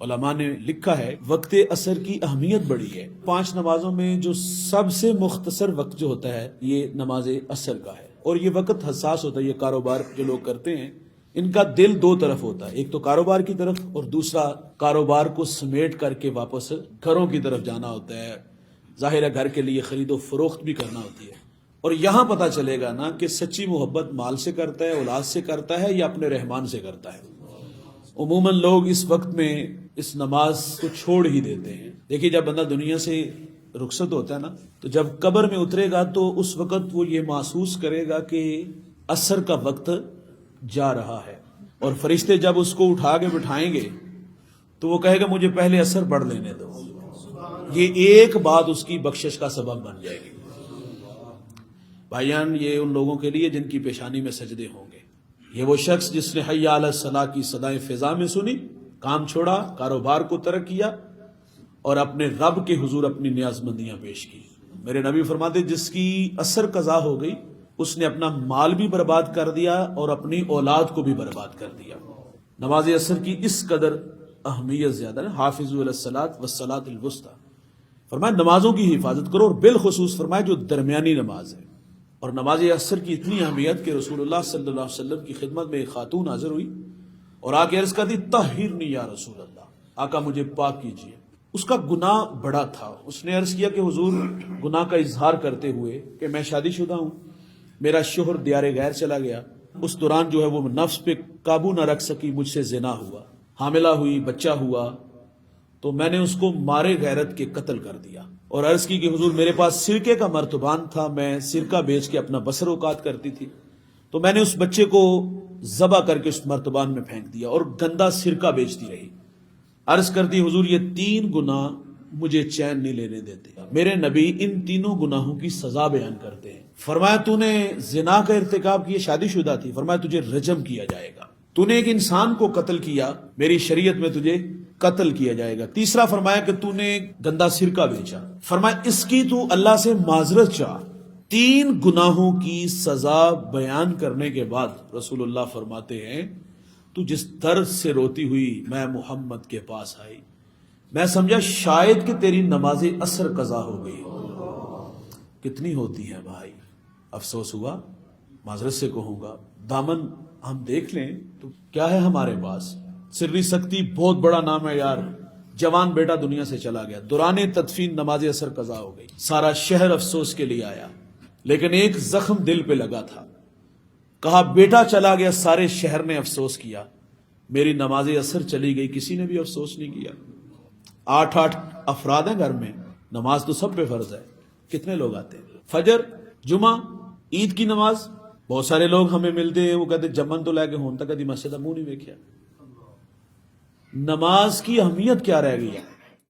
علماء نے لکھا ہے وقت عصر کی اہمیت بڑی ہے. 5 نمازوں میں جو سب سے مختصر وقت جو ہوتا ہے یہ نماز عصر کا ہے، اور یہ وقت حساس ہوتا ہے. یہ کاروبار جو لوگ کرتے ہیں ان کا دل 2 طرف ہوتا ہے، ایک تو کاروبار کی طرف اور دوسرا کاروبار کو سمیٹ کر کے واپس گھروں کی طرف جانا ہوتا ہے. ظاہر ہے گھر کے لیے خرید و فروخت بھی کرنا ہوتی ہے. اور یہاں پتہ چلے گا نا کہ سچی محبت مال سے کرتا ہے، اولاد سے کرتا ہے یا اپنے رحمان سے کرتا ہے. عموماً لوگ اس وقت میں اس نماز کو چھوڑ ہی دیتے ہیں. دیکھیے جب بندہ دنیا سے رخصت ہوتا ہے نا تو جب قبر میں اترے گا تو اس وقت وہ یہ محسوس کرے گا کہ عصر کا وقت جا رہا ہے، اور فرشتے جب اس کو اٹھا کے بٹھائیں گے تو وہ کہے گا مجھے پہلے عصر پڑھ لینے دو. یہ ایک بات اس کی بخشش کا سبب بن جائے گی. بھائیان یہ ان لوگوں کے لیے جن کی پیشانی میں سجدے ہوں گے. یہ وہ شخص جس نے حی علی الصلاح کی صدائیں فضا میں سنی، کام چھوڑا، کاروبار کو ترک کیا اور اپنے رب کے حضور اپنی نیاز مندیاں پیش کی. میرے نبی فرماتے جس کی عصر قضا ہو گئی اس نے اپنا مال بھی برباد کر دیا اور اپنی اولاد کو بھی برباد کر دیا. نماز عصر کی اس قدر اہمیت زیادہ ہے. حافظوا علی الصلاۃ والصلاۃ الوسطیٰ، فرمایا نمازوں کی حفاظت کرو، اور بالخصوص فرمایا جو درمیانی نماز ہے. اور نماز عصر کی اتنی اہمیت کہ رسول اللہ صلی اللہ علیہ وسلم کی خدمت میں ایک خاتون حاضر ہوئی اور آ کے عرض کرتی طہرنی یا رسول اللہ، آقا مجھے پاک کیجیے. اس کا گناہ بڑا تھا. اس نے عرض کیا کہ حضور گناہ کا اظہار کرتے ہوئے کہ میں شادی شدہ ہوں، میرا شوہر دیار غیر چلا گیا، اس دوران جو ہے وہ نفس پہ قابو نہ رکھ سکی، مجھ سے زنا ہوا، حاملہ ہوئی، بچہ ہوا، تو میں نے اس کو مارے غیرت کے قتل کر دیا. اور عرض کی کہ حضور میرے پاس سرکے کا مرتبان تھا، میں سرکہ بیچ کے اپنا بسر اوقات کرتی تھی، تو میں نے اس بچے کو ذبح کر کے اس مرتبان میں پھینک دیا اور گندا سرکہ بیچتی رہی. عرض کرتی حضور یہ 3 گناہ مجھے چین نہیں لینے دیتے. میرے نبی ان تینوں گناہوں کی سزا بیان کرتے ہیں. فرمایا تو نے زنا کا ارتکاب کیا، شادی شدہ تھی، فرمایا تجھے رجم کیا جائے گا. تو نے ایک انسان کو قتل کیا، میری شریعت میں تجھے قتل کیا جائے گا. تیسرا فرمایا کہ تو نے گندا سرکہ بیچا، فرمایا اس کی تو اللہ سے معذرت چاہ. 3 گناہوں کی سزا بیان کرنے کے بعد رسول اللہ فرماتے ہیں تو جس درد سے روتی ہوئی میں محمد کے پاس آئی، میں سمجھا شاید کہ تیری نماز عصر قضا ہو گئی. کتنی ہوتی ہے بھائی، افسوس ہوا. معذرت سے کہوں گا دامن ہم دیکھ لیں تو کیا ہے ہمارے پاس. سری سکتی بہت بڑا نام ہے یار، جوان بیٹا دنیا سے چلا گیا، دوران تدفین نماز عصر قضا ہو گئی. سارا شہر افسوس کے لیے آیا، لیکن ایک زخم دل پہ لگا تھا. کہا بیٹا چلا گیا، سارے شہر نے افسوس کیا، میری نماز عصر چلی گئی، کسی نے بھی افسوس نہیں کیا. 8 افراد ہیں گھر میں، نماز تو سب پہ فرض ہے. کتنے لوگ آتے ہیں؟ فجر، جمعہ، عید کی نماز. بہت سارے لوگ ہمیں ملتے ہیں، وہ کہتے جمن تو لے کے ہون تک کدی مسجد منہ نہیں ویکھیا. نماز کی اہمیت کیا رہ گئی ہے؟